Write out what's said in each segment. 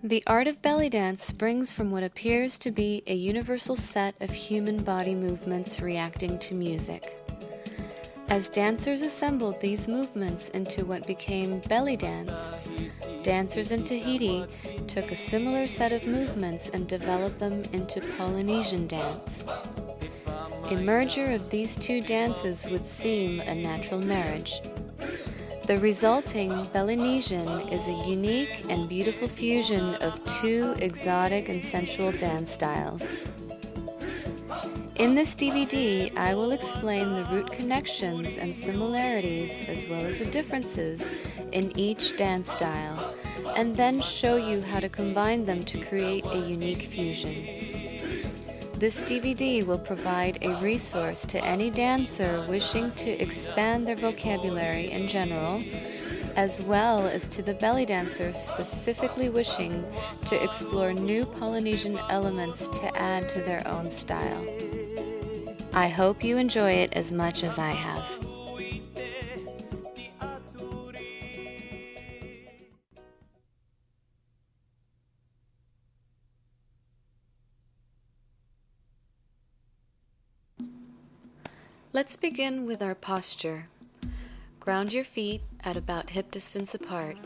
The art of belly dance springs from what appears to be a universal set of human body movements reacting to music. As dancers assembled these movements into what became belly dance, dancers in Tahiti took a similar set of movements and developed them into Polynesian dance. A merger of these two dances would seem a natural marriage. The resulting BELLYNESIAN is a unique and beautiful fusion of two exotic and sensual dance styles. In this DVD, I will explain the root connections and similarities as well as the differences in each dance style, and then show you how to combine them to create a unique fusion. This DVD will provide a resource to any dancer wishing to expand their vocabulary in general, as well as to the belly dancers specifically wishing to explore new Polynesian elements to add to their own style. I hope you enjoy it as much as I have. Let's begin with our posture. Ground your feet at about hip distance apart.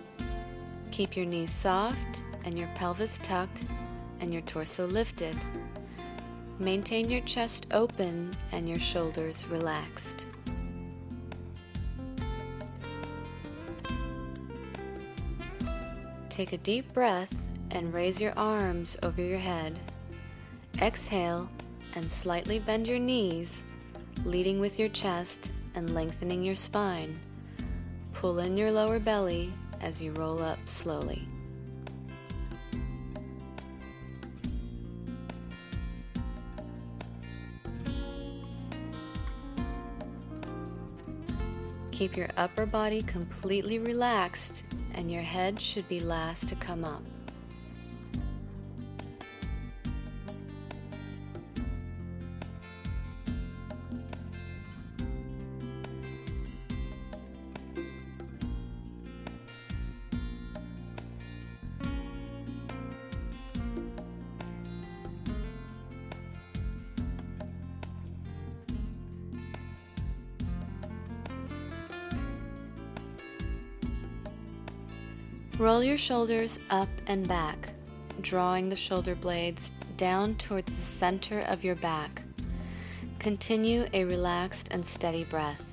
Keep your knees soft and your pelvis tucked and your torso lifted. Maintain your chest open and your shoulders relaxed. Take a deep breath and raise your arms over your head. Exhale and slightly bend your knees, leading with your chest and lengthening your spine. Pull in your lower belly as you roll up slowly. Keep your upper body completely relaxed and your head should be last to come up. Roll your shoulders up and back, drawing the shoulder blades down towards the center of your back. Continue a relaxed and steady breath.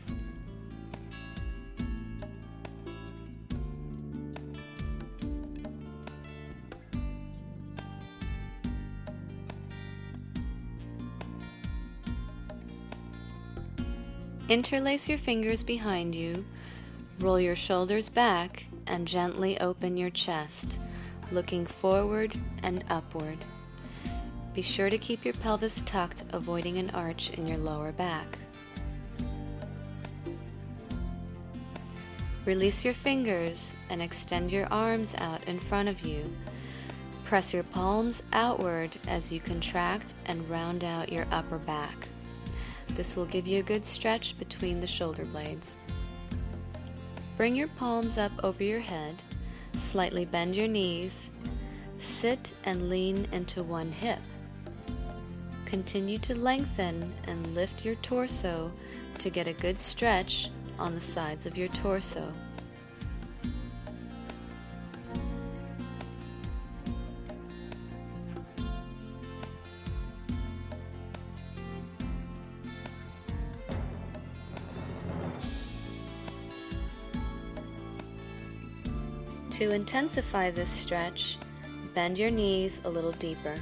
Interlace your fingers behind you, roll your shoulders back, and gently open your chest, looking forward and upward. Be sure to keep your pelvis tucked, avoiding an arch in your lower back. Release your fingers and extend your arms out in front of you. Press your palms outward as you contract and round out your upper back. This will give you a good stretch between the shoulder blades. Bring your palms up over your head, slightly bend your knees, sit and lean into one hip. Continue to lengthen and lift your torso to get a good stretch on the sides of your torso. To intensify this stretch, bend your knees a little deeper.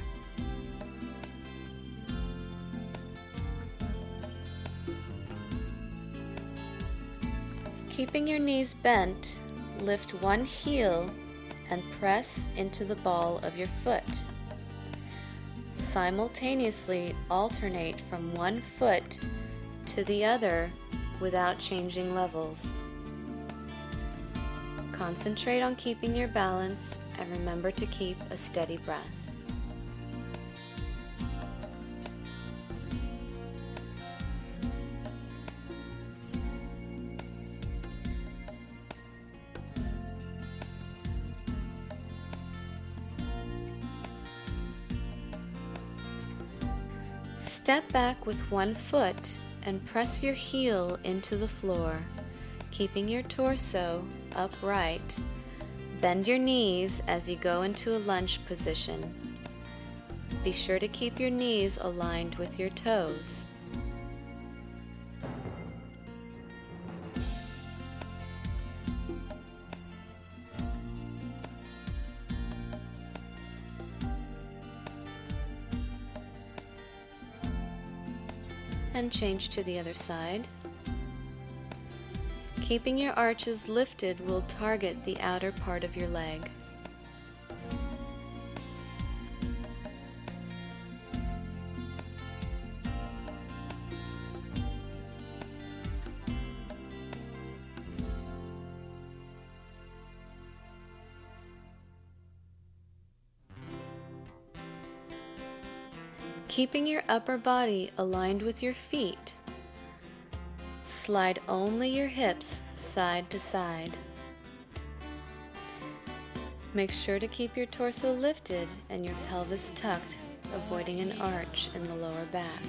Keeping your knees bent, lift one heel and press into the ball of your foot. Simultaneously alternate from one foot to the other without changing levels. Concentrate on keeping your balance and remember to keep a steady breath. Step back with one foot and press your heel into the floor, keeping your torso upright. Bend your knees as you go into a lunge position. Be sure to keep your knees aligned with your toes. And change to the other side. Keeping your arches lifted will target the outer part of your leg. Keeping your upper body aligned with your feet, slide only your hips side to side. Make sure to keep your torso lifted and your pelvis tucked, avoiding an arch in the lower back.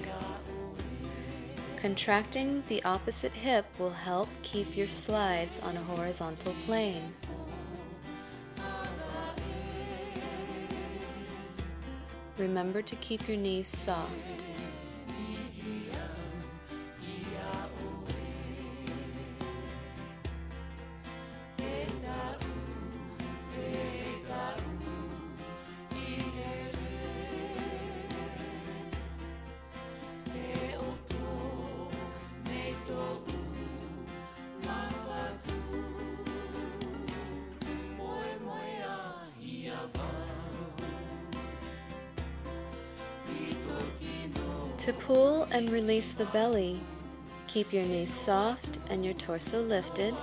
Contracting the opposite hip will help keep your slides on a horizontal plane. Remember to keep your knees soft. To pull and release the belly, keep your knees soft and your torso lifted,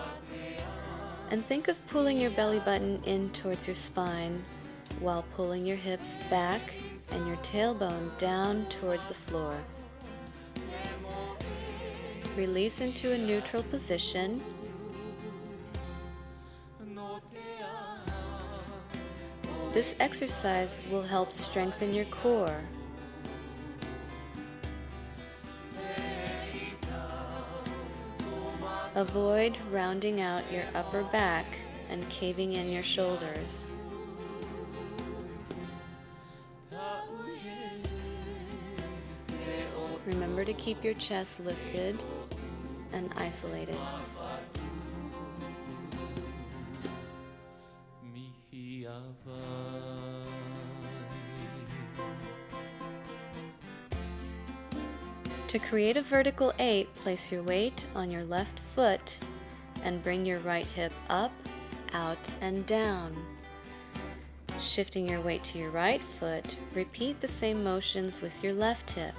and think of pulling your belly button in towards your spine while pulling your hips back and your tailbone down towards the floor. Release into a neutral position. This exercise will help strengthen your core. Avoid rounding out your upper back and caving in your shoulders. Remember to keep your chest lifted and isolated. To create a vertical 8, place your weight on your left foot and bring your right hip up, out, and down. Shifting your weight to your right foot, repeat the same motions with your left hip.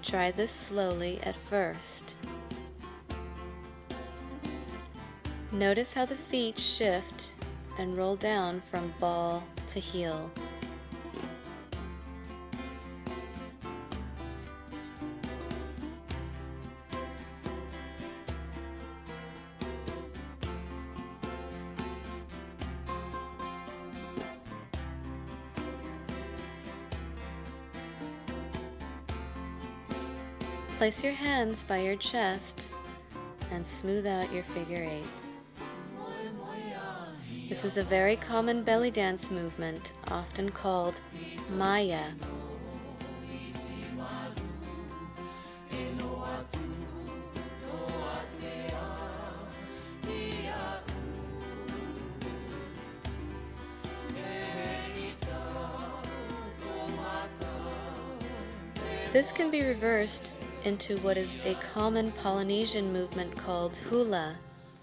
Try this slowly at first. Notice how the feet shift and roll down from ball to heel. Place your hands by your chest and smooth out your figure eights. This is a very common belly dance movement, often called Maya. This can be reversed into what is a common Polynesian movement called hula.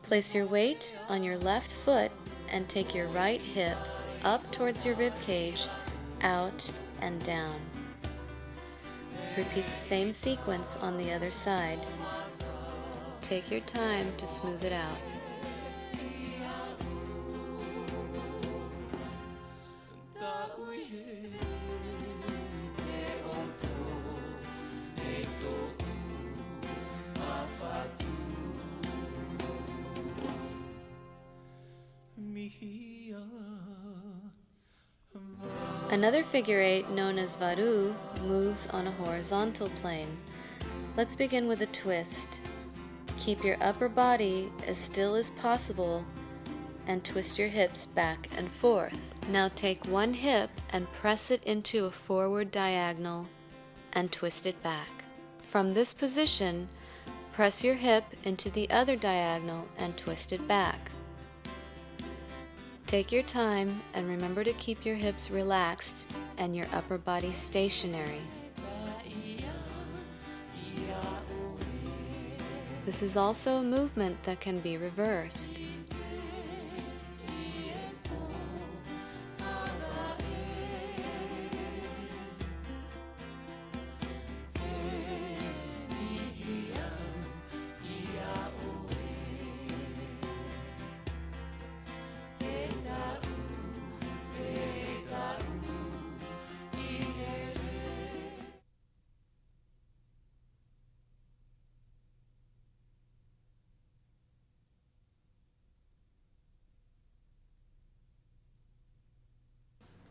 Place your weight on your left foot and take your right hip up towards your rib cage, out and down. Repeat the same sequence on the other side. Take your time to smooth it out. Another figure eight, known as varu, moves on a horizontal plane. Let's begin with a twist. Keep your upper body as still as possible and twist your hips back and forth. Now take one hip and press it into a forward diagonal and twist it back. From this position, press your hip into the other diagonal and twist it back. Take your time and remember to keep your hips relaxed and your upper body stationary. This is also a movement that can be reversed.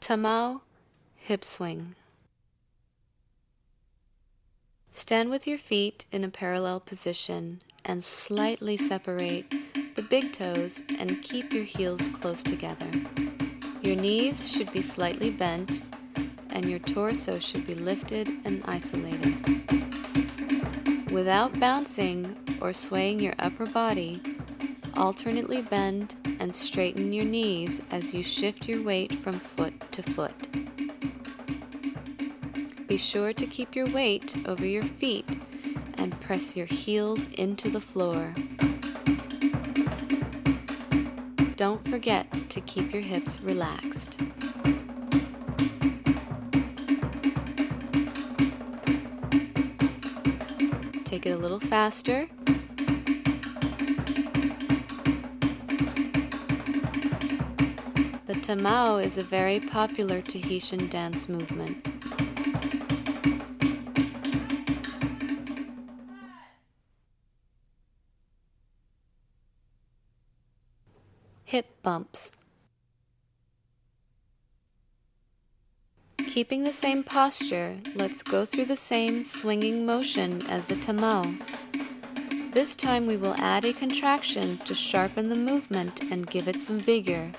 Tamao, hip swing. Stand with your feet in a parallel position and slightly separate the big toes and keep your heels close together. Your knees should be slightly bent and your torso should be lifted and isolated. Without bouncing or swaying your upper body, alternately bend and straighten your knees as you shift your weight from foot to foot. Be sure to keep your weight over your feet and press your heels into the floor. Don't forget to keep your hips relaxed. Take it a little faster. The tamao is a very popular Tahitian dance movement. Hip bumps. Keeping the same posture, let's go through the same swinging motion as the tamao. This time we will add a contraction to sharpen the movement and give it some vigor.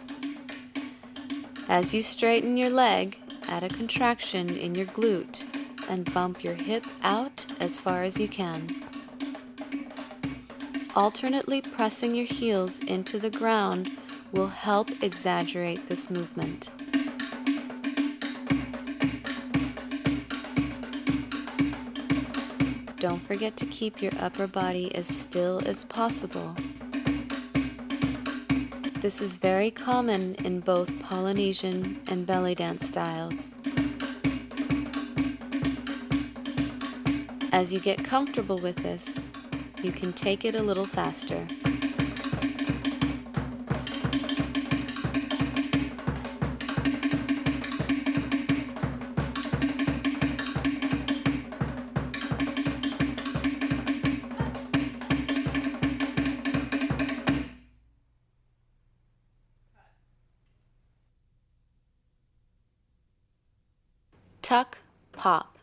As you straighten your leg, add a contraction in your glute and bump your hip out as far as you can. Alternately pressing your heels into the ground will help exaggerate this movement. Don't forget to keep your upper body as still as possible. This is very common in both Polynesian and belly dance styles. As you get comfortable with this, you can take it a little faster. Tuck, pop.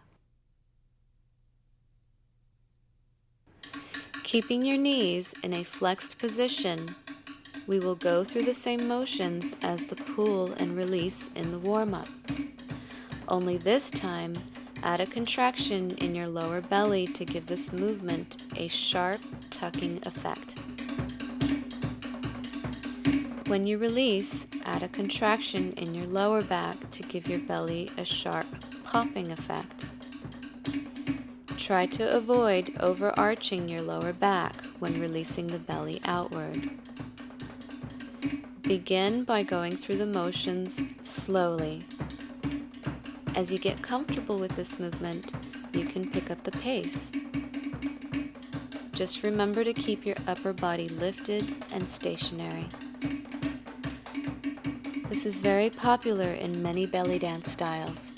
Keeping your knees in a flexed position, we will go through the same motions as the pull and release in the warm-up. Only this time, add a contraction in your lower belly to give this movement a sharp tucking effect. When you release, add a contraction in your lower back to give your belly a sharp popping effect. Try to avoid overarching your lower back when releasing the belly outward. Begin by going through the motions slowly. As you get comfortable with this movement, you can pick up the pace. Just remember to keep your upper body lifted and stationary. This is very popular in many belly dance styles.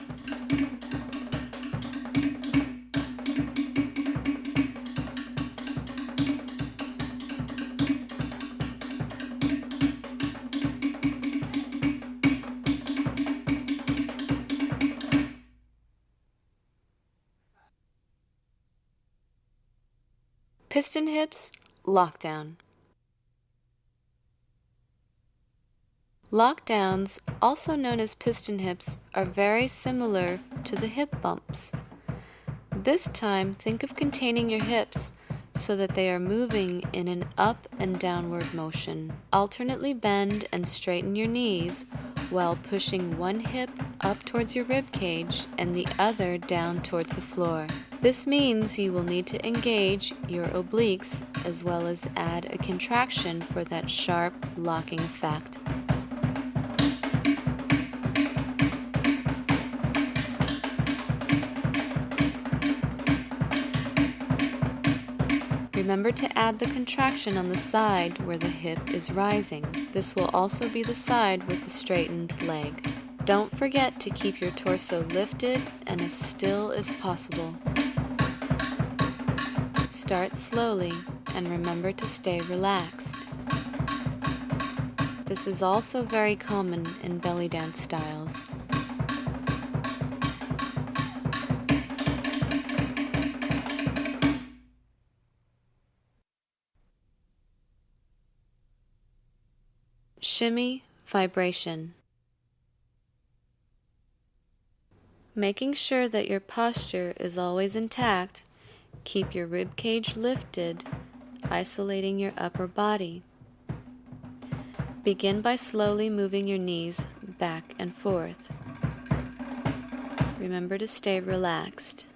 Piston hips, lockdown. Lockdowns, also known as piston hips, are very similar to the hip bumps. This time, think of containing your hips so that they are moving in an up and downward motion. Alternately bend and straighten your knees while pushing one hip up towards your rib cage and the other down towards the floor. This means you will need to engage your obliques as well as add a contraction for that sharp locking effect. Remember to add the contraction on the side where the hip is rising. This will also be the side with the straightened leg. Don't forget to keep your torso lifted and as still as possible. Start slowly and remember to stay relaxed. This is also very common in belly dance styles. Shimmy, vibration. Making sure that your posture is always intact, keep your rib cage lifted, isolating your upper body. Begin by slowly moving your knees back and forth. Remember to stay relaxed.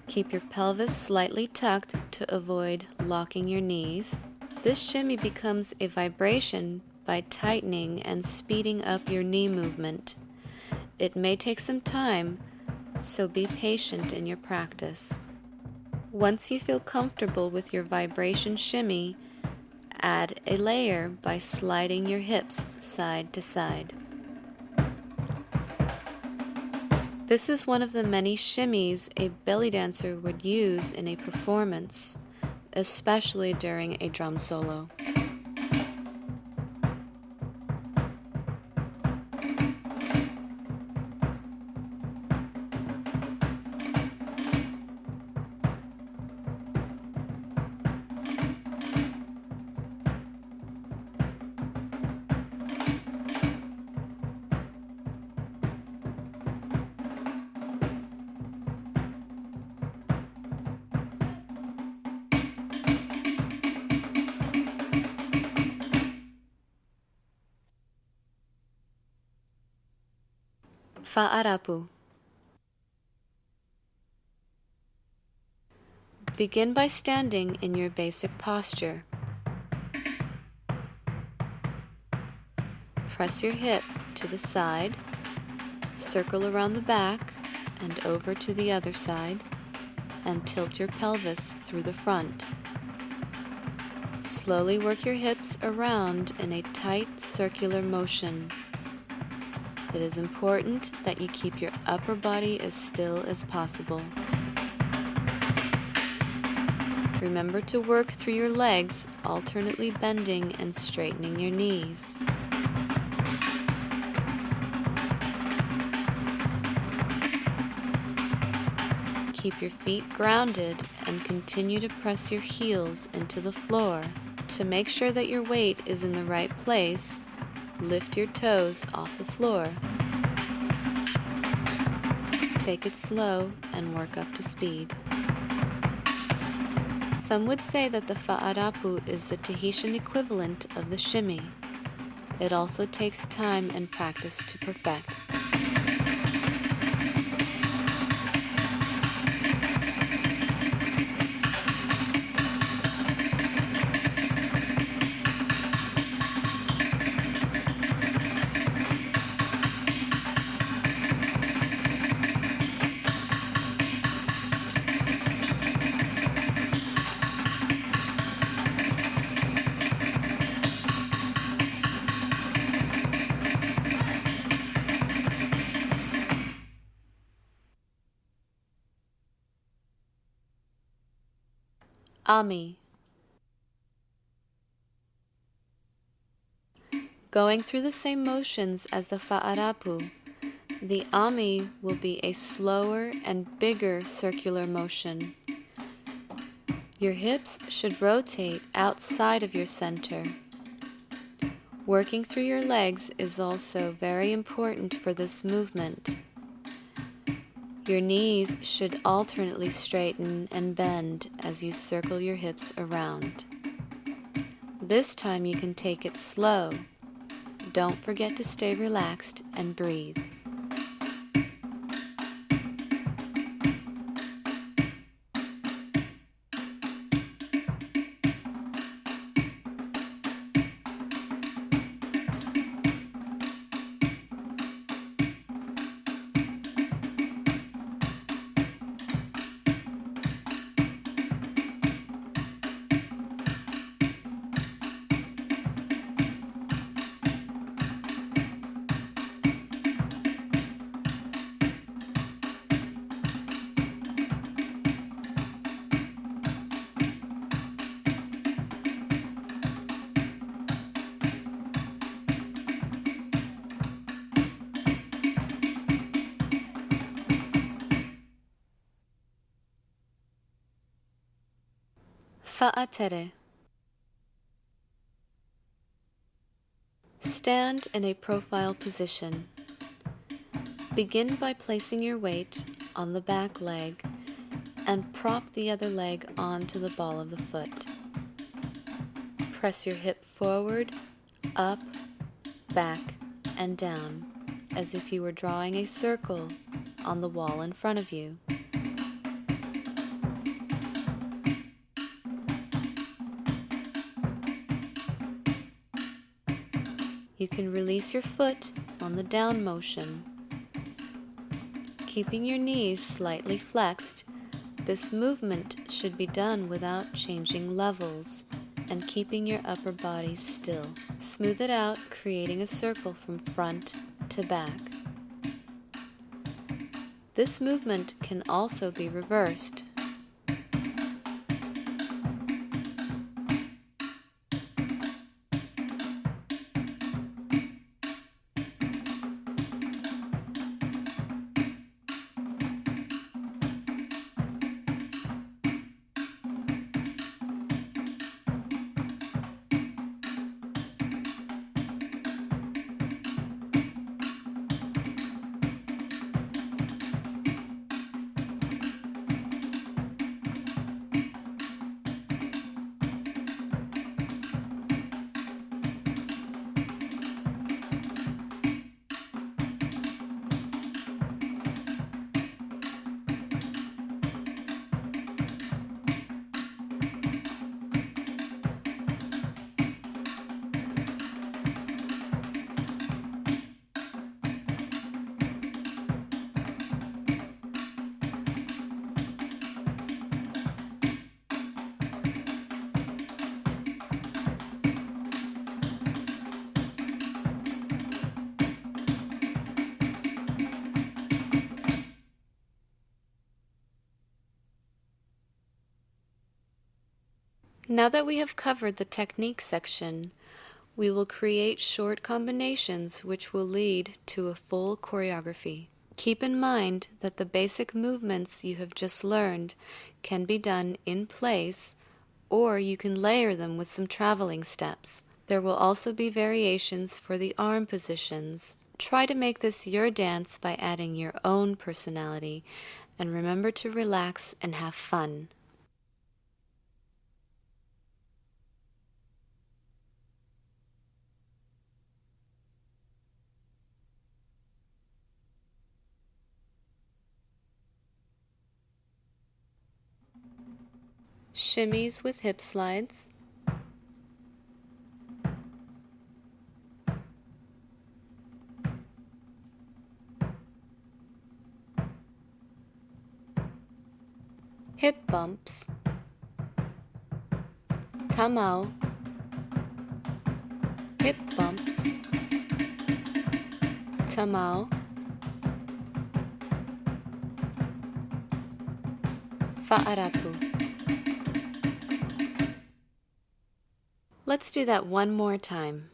Keep your pelvis slightly tucked to avoid locking your knees. This shimmy becomes a vibration by tightening and speeding up your knee movement. It may take some time, so be patient in your practice. Once you feel comfortable with your vibration shimmy, add a layer by sliding your hips side to side. This is one of the many shimmies a belly dancer would use in a performance, especially during a drum solo. Fa'arapu. Begin by standing in your basic posture. Press your hip to the side, circle around the back and over to the other side, and tilt your pelvis through the front. Slowly work your hips around in a tight circular motion. It is important that you keep your upper body as still as possible. Remember to work through your legs, alternately bending and straightening your knees. Keep your feet grounded and continue to press your heels into the floor. To make sure that your weight is in the right place, lift your toes off the floor. Take it slow and work up to speed. Some would say that the fa'arapu is the Tahitian equivalent of the shimmy. It also takes time and practice to perfect. Ami. Going through the same motions as the fa'arapu, the ami will be a slower and bigger circular motion. Your hips should rotate outside of your center. Working through your legs is also very important for this movement. Your knees should alternately straighten and bend as you circle your hips around. This time you can take it slow. Don't forget to stay relaxed and breathe. Fa'atere. Stand in a profile position. Begin by placing your weight on the back leg and prop the other leg onto the ball of the foot. Press your hip forward, up, back, and down, as if you were drawing a circle on the wall in front of you. You can release your foot on the down motion. Keeping your knees slightly flexed, this movement should be done without changing levels and keeping your upper body still. Smooth it out, creating a circle from front to back. This movement can also be reversed. Now that we have covered the technique section, we will create short combinations which will lead to a full choreography. Keep in mind that the basic movements you have just learned can be done in place, or you can layer them with some traveling steps. There will also be variations for the arm positions. Try to make this your dance by adding your own personality, and remember to relax and have fun. Shimmies with hip slides. Hip bumps. Tamao. Hip bumps. Tamao. Fa'arapu. Let's do that one more time.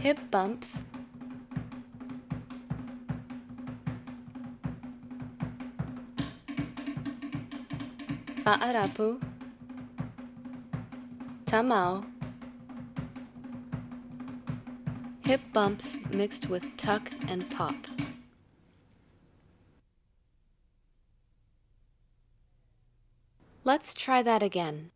hip bumps, fa'arapu, tamau, hip bumps mixed with tuck and pop. Let's try that again.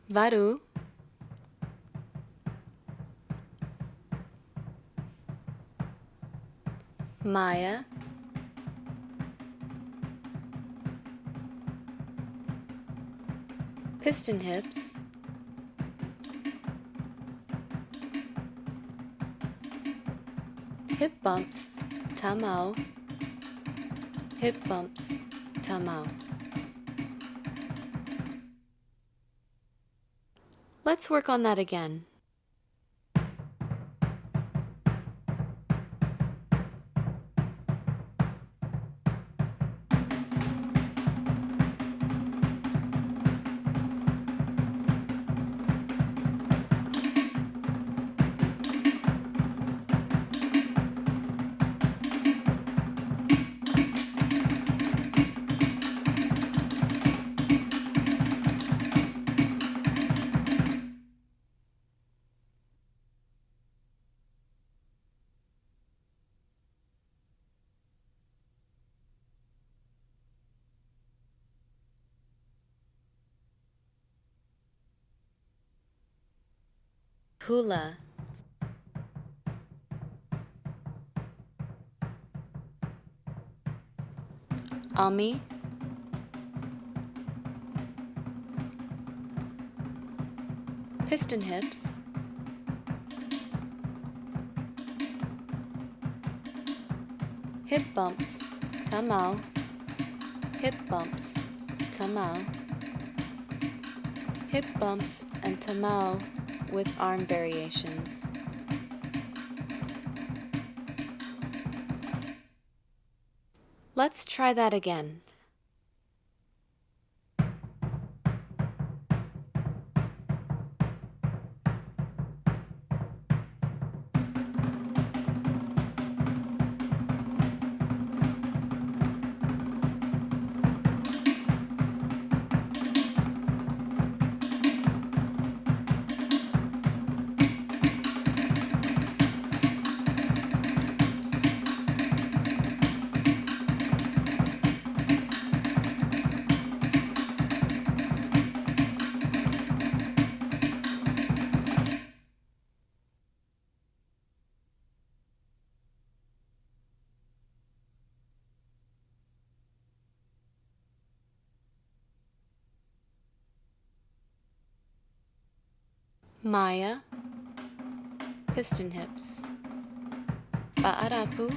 Varu, Maya, piston hips, hip bumps, tamau, hip bumps, tamau. Let's work on that again. Hula, Ami, piston hips, hip bumps, tamau, hip bumps, tamau, hip bumps and tamau with arm variations. Let's try that again. Maya, piston hips, fa'arapu,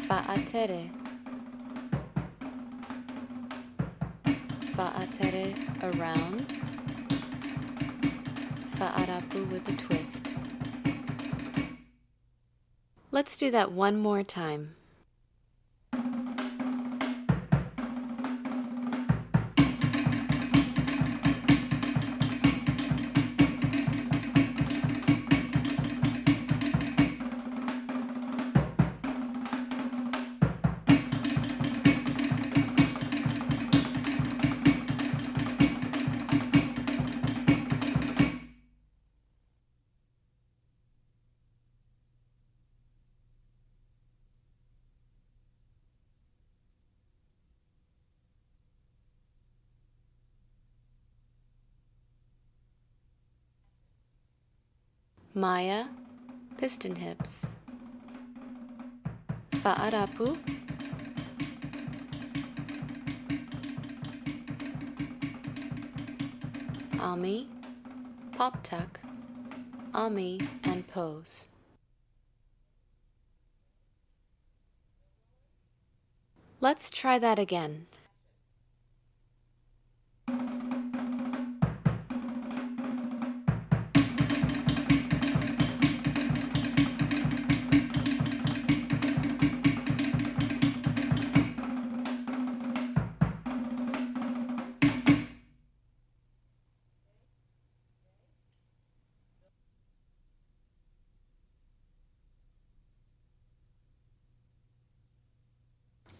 fa'atere, fa'atere around, fa'arapu with a twist. Let's do that one more time. Maya, piston hips. Fa'arapu, Ami, pop tuck, Ami, and pose. Let's try that again.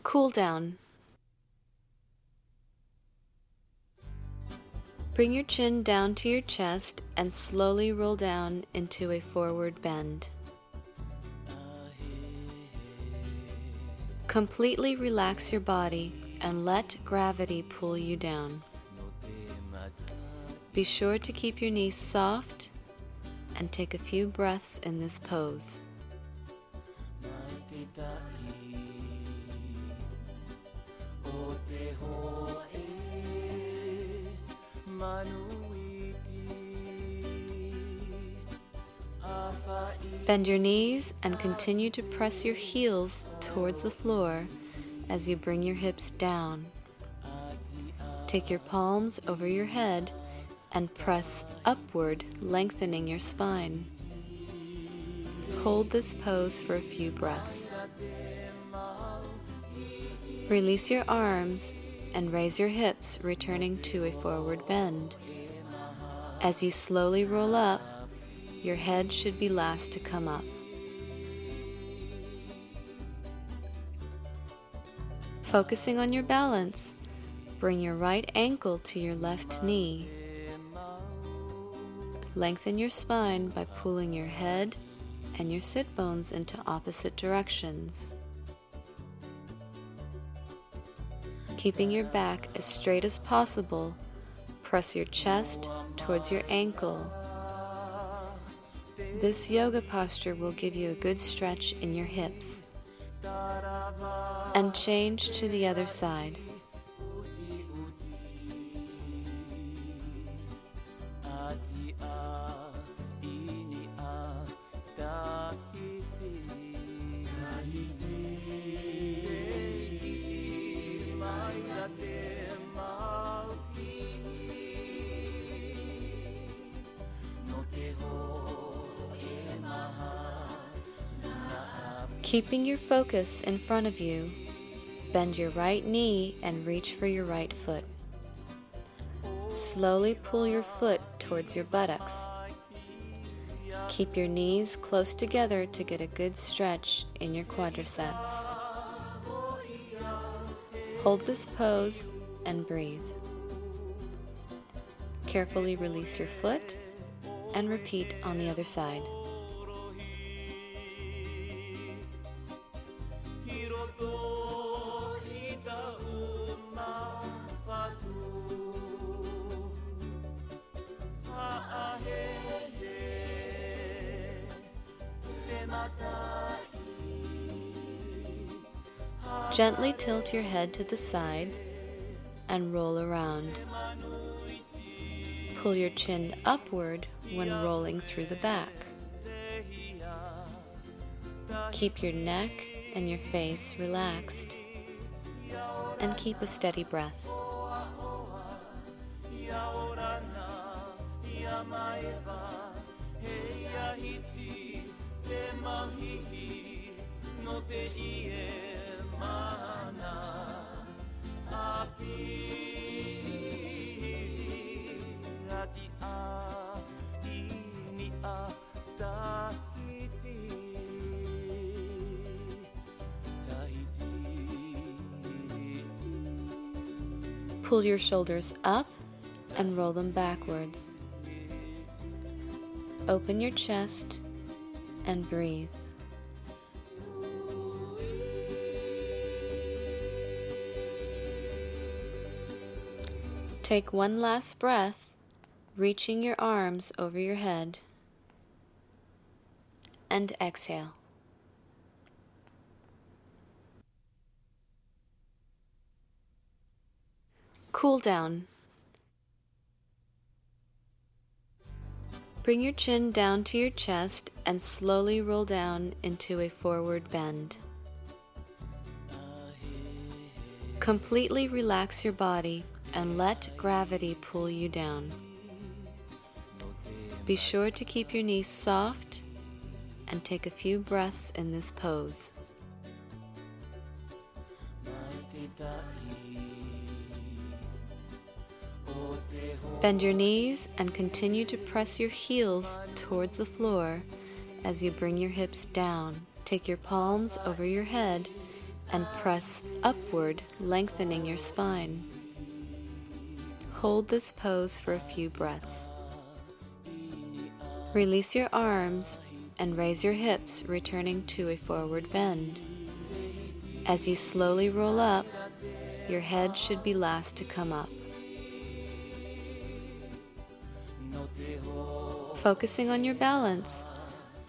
Cool down. Bring your chin down to your chest and slowly roll down into a forward bend. Completely relax your body and let gravity pull you down. Be sure to keep your knees soft and take a few breaths in this pose. Bend your knees and continue to press your heels towards the floor as you bring your hips down. Take your palms over your head and press upward, lengthening your spine. Hold this pose for a few breaths. Release your arms and raise your hips, returning to a forward bend. As you slowly roll up, your head should be last to come up. Focusing on your balance, bring your right ankle to your left knee. Lengthen your spine by pulling your head and your sit bones into opposite directions. Keeping your back as straight as possible, press your chest towards your ankle. This yoga posture will give you a good stretch in your hips. And change to the other side. Keeping your focus in front of you, bend your right knee and reach for your right foot. Slowly pull your foot towards your buttocks. Keep your knees close together to get a good stretch in your quadriceps. Hold this pose and breathe. Carefully release your foot and repeat on the other side. Gently tilt your head to the side and roll around. Pull your chin upward when rolling through the back. Keep your neck and your face relaxed and keep a steady breath. Pull your shoulders up and roll them backwards. Open your chest and breathe. Take one last breath, reaching your arms over your head. and exhale. Cool down. Bring your chin down to your chest and slowly roll down into a forward bend. Completely relax your body and let gravity pull you down. Be sure to keep your knees soft and take a few breaths in this pose. Bend your knees and continue to press your heels towards the floor as you bring your hips down. Take your palms over your head and press upward, lengthening your spine. Hold this pose for a few breaths. Release your arms and raise your hips, returning to a forward bend. As you slowly roll up, your head should be last to come up. Focusing on your balance,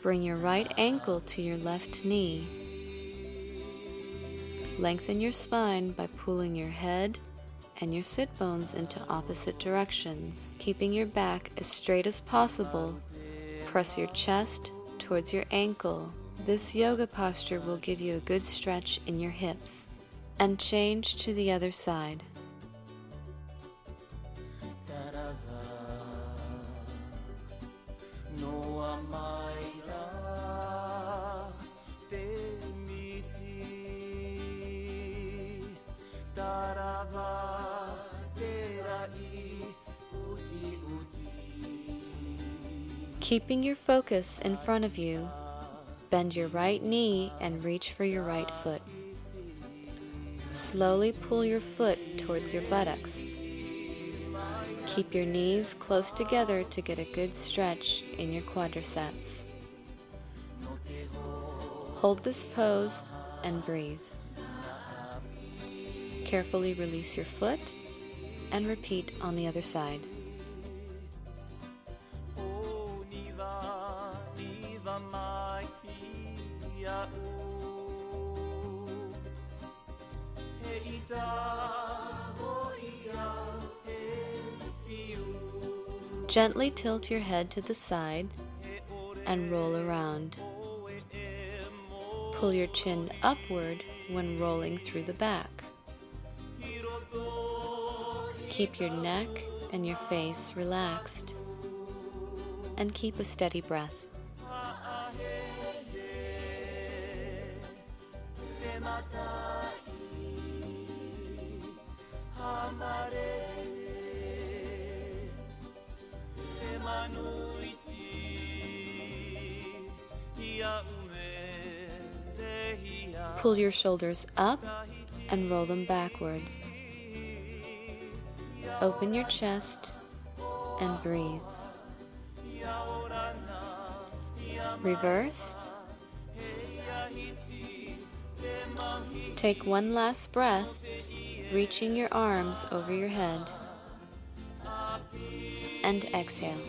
bring your right ankle to your left knee. Lengthen your spine by pulling your head and your sit bones into opposite directions. Keeping your back as straight as possible, press your chest towards your ankle. This yoga posture will give you a good stretch in your hips. And change to the other side. Keeping your focus in front of you, bend your right knee and reach for your right foot. Slowly pull your foot towards your buttocks. Keep your knees close together to get a good stretch in your quadriceps. Hold this pose and breathe. Carefully release your foot and repeat on the other side. Gently tilt your head to the side and roll around. Pull your chin upward when rolling through the back. Keep your neck and your face relaxed, and keep a steady breath. Pull your shoulders up and roll them backwards. Open your chest and breathe. Reverse. Take one last breath, reaching your arms over your head. And exhale.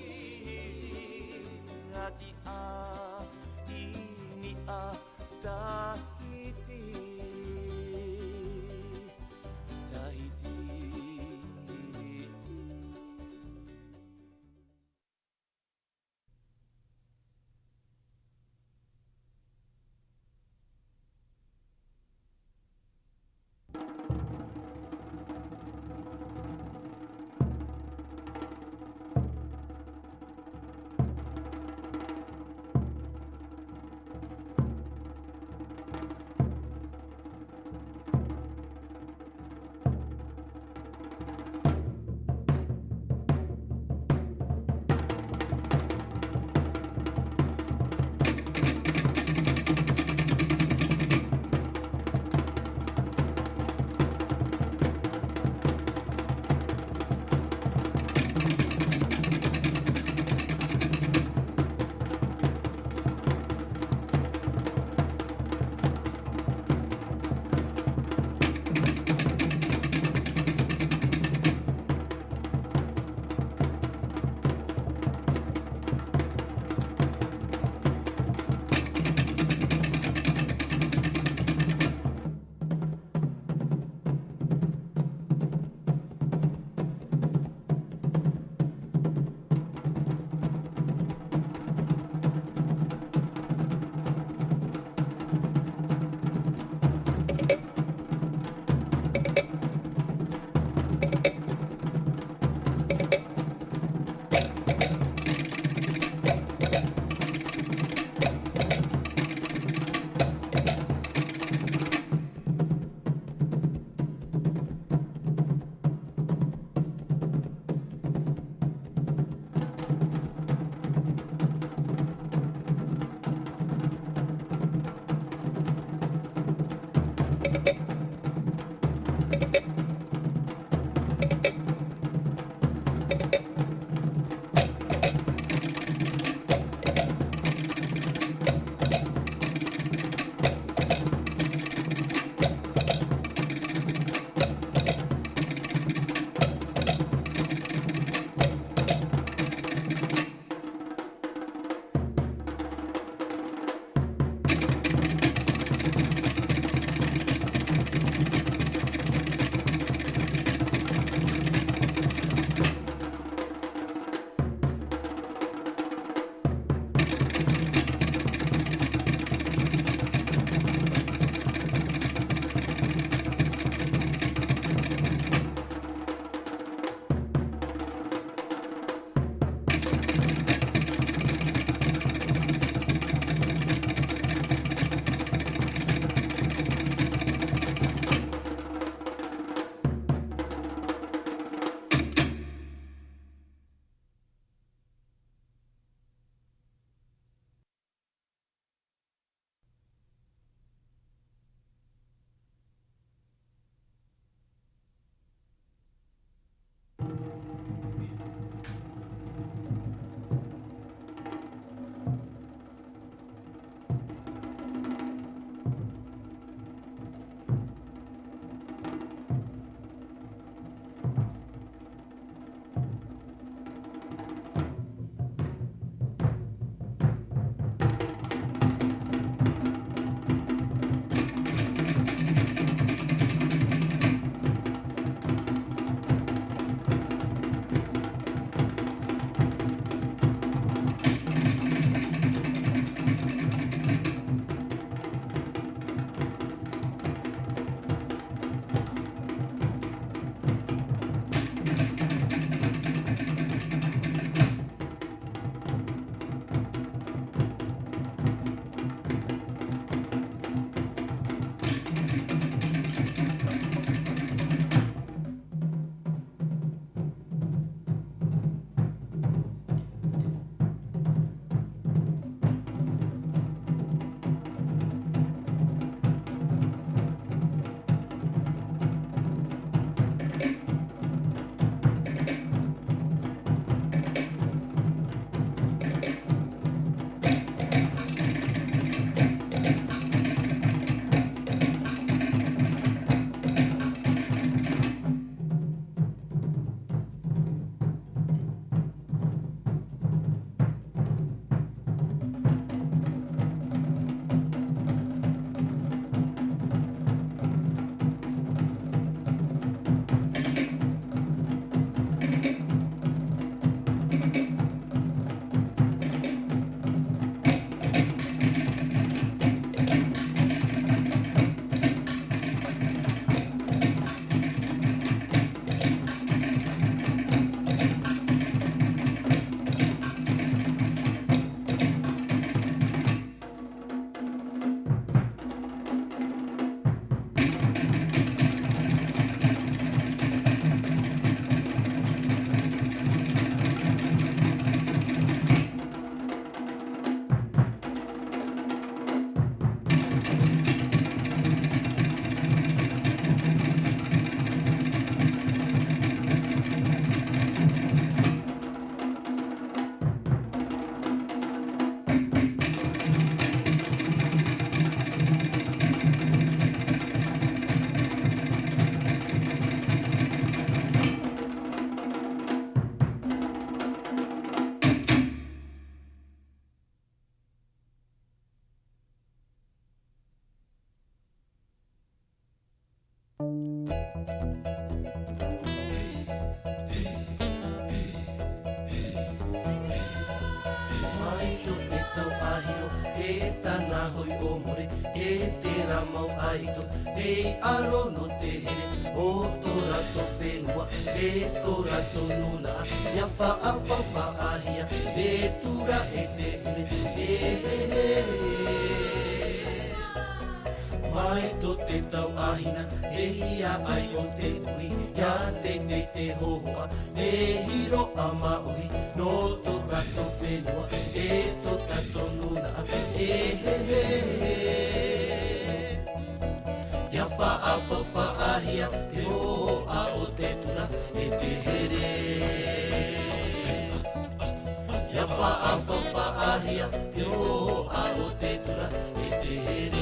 Mai to te tau ahiro, e tana hoi o more, e te ramau ahito, te aro no te here, o tō rato whenua, e tō rato nuna, ia wha ahia, te tura e te ure, Mai to te tau ahina, e hia ai o te ui, ia te hohoa, te hiro a maui, no tō rato whenua, e tō tato nuna, Ia wha ahia, te hoa o te tuna, e te here. Ia wha ahia, te hoa o te tuna, e te here.